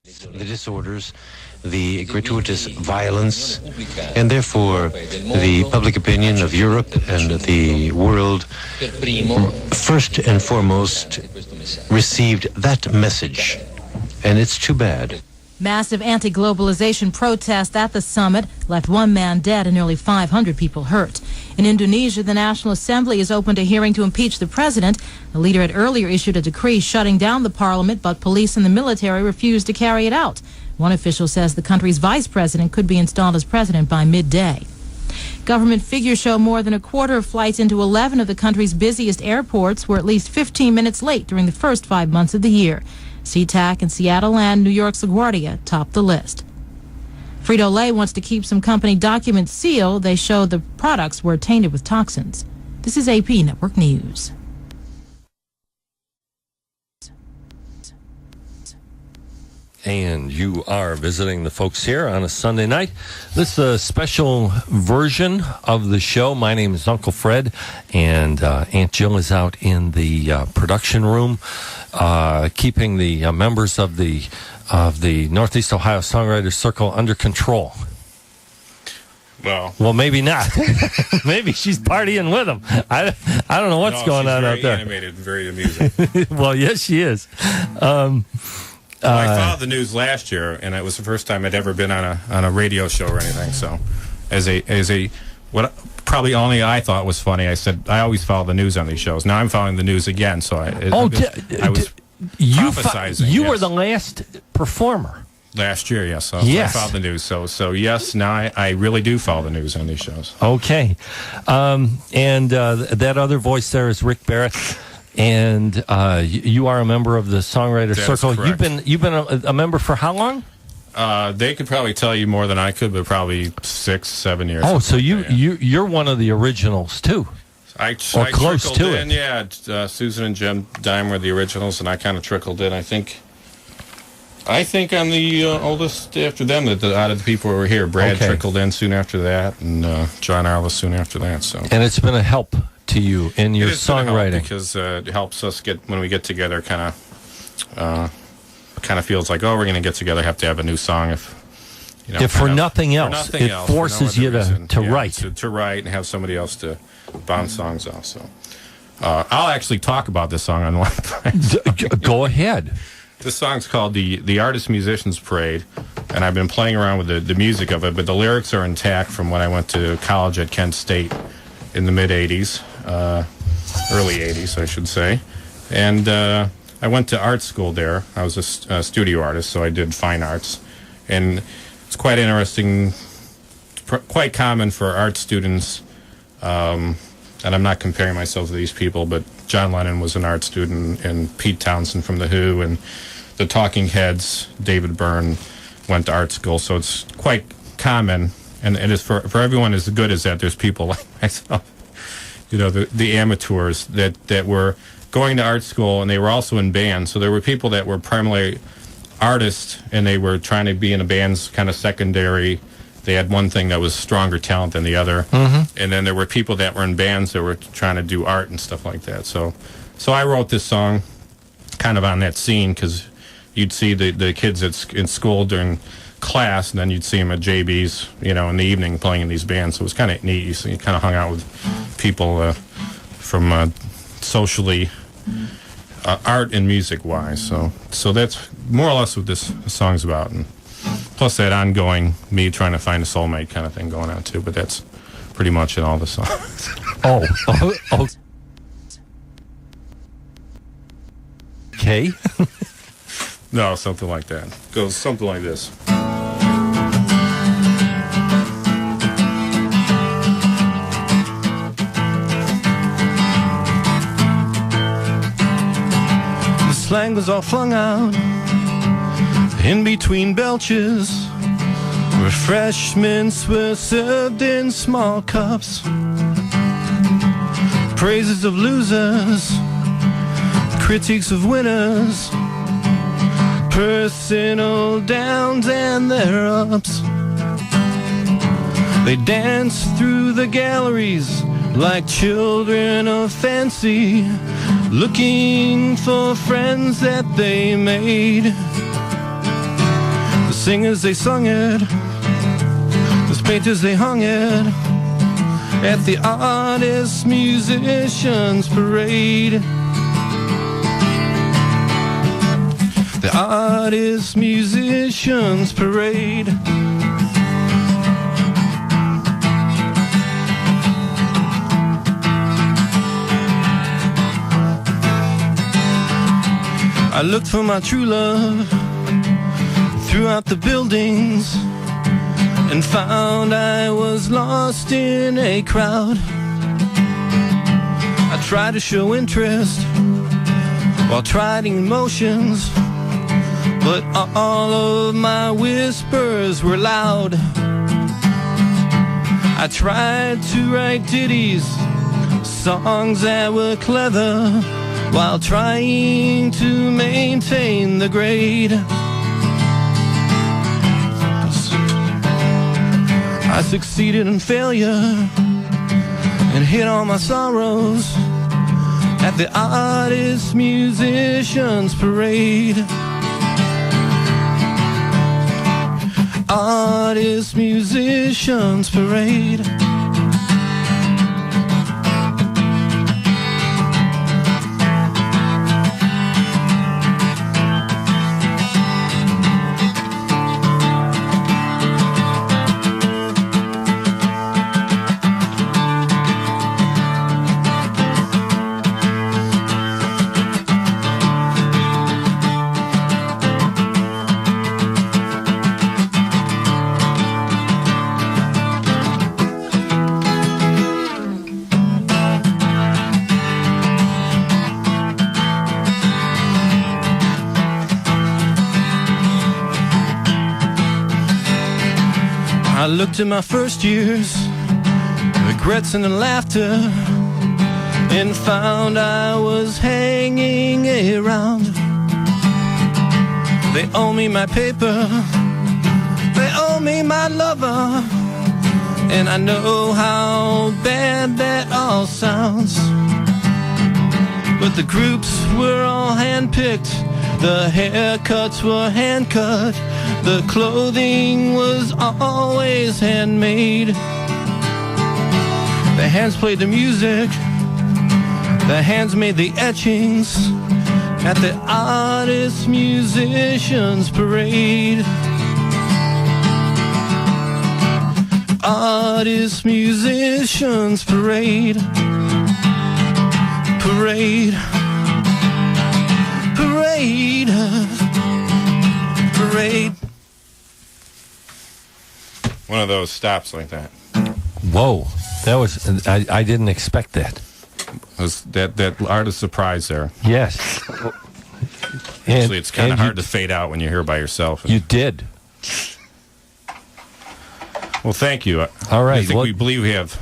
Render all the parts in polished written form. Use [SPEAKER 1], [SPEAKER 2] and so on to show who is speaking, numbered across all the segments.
[SPEAKER 1] The disorders, the gratuitous violence, and therefore the public opinion of Europe and the world first and foremost received that message, and it's too bad.
[SPEAKER 2] Massive anti-globalization protests at the summit left one man dead and nearly 500 people hurt. In Indonesia, the National Assembly is open to hearing to impeach the president. The leader had earlier issued a decree shutting down the parliament, but police and the military refused to carry it out. One official says the country's vice president could be installed as president by midday. Government figures show more than a quarter of flights into 11 of the country's busiest airports were at least 15 minutes late during the first 5 months of the year. SeaTac and Seattle and New York's LaGuardia topped the list. Frito-Lay wants to keep some company documents sealed. They show the products were tainted with toxins. This is AP Network News.
[SPEAKER 3] And you are visiting the folks here on a Sunday night. This is a special version of the show. My name is Uncle Fred, and Aunt Jill is out in the production room, keeping the members of the Northeast Ohio Songwriters Circle under control. Well, maybe not. Maybe she's partying with them. I don't know what's going on out there.
[SPEAKER 4] She's very animated, very amusing.
[SPEAKER 3] Well, yes, she is.
[SPEAKER 4] I followed the news last year, and it was the first time I'd ever been on a radio show or anything. So, as a what probably only I thought was funny, I said I always follow the news on these shows. Now I'm following the news again, so I was prophesizing.
[SPEAKER 3] You were the last performer
[SPEAKER 4] last year, yes. So
[SPEAKER 3] yes.
[SPEAKER 4] I followed the news. So yes, now I really do follow the news on these shows.
[SPEAKER 3] Okay, and that other voice there is Rick Barrett. And you are a member of the Songwriter Circle. You've been a member for how long?
[SPEAKER 4] They could probably tell you more than I could, but probably 6-7 years.
[SPEAKER 3] Oh, so you're one of the originals too,
[SPEAKER 4] I
[SPEAKER 3] close to
[SPEAKER 4] in, it. Yeah, Susan and Jim Dime were the originals, and I kind of trickled in. I think I'm the oldest after them. That out of the people who were here, Brad trickled in soon after that, and John Arliss soon after that. So,
[SPEAKER 3] and it's been a help to you in your songwriting
[SPEAKER 4] because it helps us when we get together. Kind of feels like, we're going to get together, have to have a new song. If
[SPEAKER 3] for nothing else, it forces you to write,
[SPEAKER 4] to write, and have somebody else to bounce songs off. So I'll actually talk about this song on one point.
[SPEAKER 3] Go ahead.
[SPEAKER 4] This song's called the Artist Musicians Parade, and I've been playing around with the music of it, but the lyrics are intact from when I went to college at Kent State in the mid-'80s. Early 80s, I should say. And I went to art school there. I was a studio artist, so I did fine arts. And it's quite interesting, quite common for art students, and I'm not comparing myself to these people, but John Lennon was an art student, and Pete Townsend from The Who, and the Talking Heads, David Byrne, went to art school. So it's quite common, and it is for everyone as good as that. There's people like myself, the amateurs that were going to art school, and they were also in bands. So there were people that were primarily artists, and they were trying to be in a band's kind of secondary. They had one thing that was stronger talent than the other. Mm-hmm. And then there were people that were in bands that were trying to do art and stuff like that. So I wrote this song kind of on that scene, because you'd see the kids in school during class, and then you'd see them at JB's, in the evening playing in these bands. So it was kind of neat. So you kind of hung out with people from socially, art and music wise. So that's more or less what this song's about, and plus that ongoing me trying to find a soulmate kind of thing going on too. But that's pretty much in all the songs.
[SPEAKER 3] Oh. Okay.
[SPEAKER 4] No, something like that. Goes something like this.
[SPEAKER 5] The slang was all flung out in between belches, refreshments were served in small cups. Praises of losers, critiques of winners, personal downs and their ups. They danced through the galleries like children of fancy, looking for friends that they made. singers, they sung it. The painters, they hung it at the artists, musicians parade. The artists, musicians parade. I looked for my true love throughout the buildings and found I was lost in a crowd. I tried to show interest while trying emotions, but all of my whispers were loud. I tried to write ditties, songs that were clever, while trying to maintain the grade. I succeeded in failure and hid all my sorrows at the artists, musicians parade. Artists, musicians parade. I looked at my first years, regrets and laughter, and found I was hanging around. They owe me my paper, they owe me my lover, and I know how bad that all sounds. But the groups were all handpicked, the haircuts were hand-cut, the clothing was always handmade. The hands played the music, the hands made the etchings at the artists, musicians parade. Artists, musicians parade. Parade. Parade. Parade.
[SPEAKER 4] One of those stops like that.
[SPEAKER 3] Whoa, that was I didn't expect that.
[SPEAKER 4] Was that artist surprise there?
[SPEAKER 3] Yes.
[SPEAKER 4] Actually, it's kind of hard to fade out when you're here by yourself.
[SPEAKER 3] You did.
[SPEAKER 4] Well, thank you.
[SPEAKER 3] All right.
[SPEAKER 4] I think we believe we have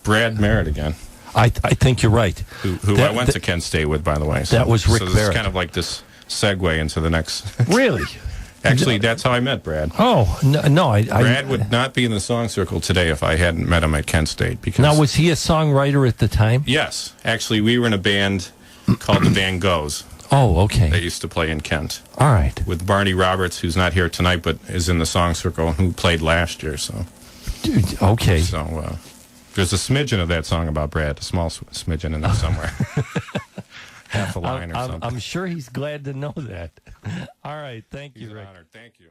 [SPEAKER 4] Brad Barrett again.
[SPEAKER 3] I think you're right.
[SPEAKER 4] Who I went to Kent State with, by the way. So,
[SPEAKER 3] that was Rick
[SPEAKER 4] so this
[SPEAKER 3] Barrett.
[SPEAKER 4] is kind of like this segue into the next.
[SPEAKER 3] Really?
[SPEAKER 4] Actually, that's how I met Brad.
[SPEAKER 3] Oh, no.
[SPEAKER 4] Brad would not be in the song circle today if I hadn't met him at Kent State. Because
[SPEAKER 3] now, was he a songwriter at the time?
[SPEAKER 4] Yes. Actually, we were in a band called the Van Goghs.
[SPEAKER 3] Oh, okay.
[SPEAKER 4] They used to play in Kent.
[SPEAKER 3] All right.
[SPEAKER 4] With Barney Roberts, who's not here tonight, but is in the song circle, and who played last year. So.
[SPEAKER 3] Okay.
[SPEAKER 4] So there's a smidgen of that song about Brad, a small smidgen in there somewhere. Half a line or something.
[SPEAKER 3] I'm sure he's glad to know that. All right. Thank you, Rick.
[SPEAKER 4] Honored. Thank you.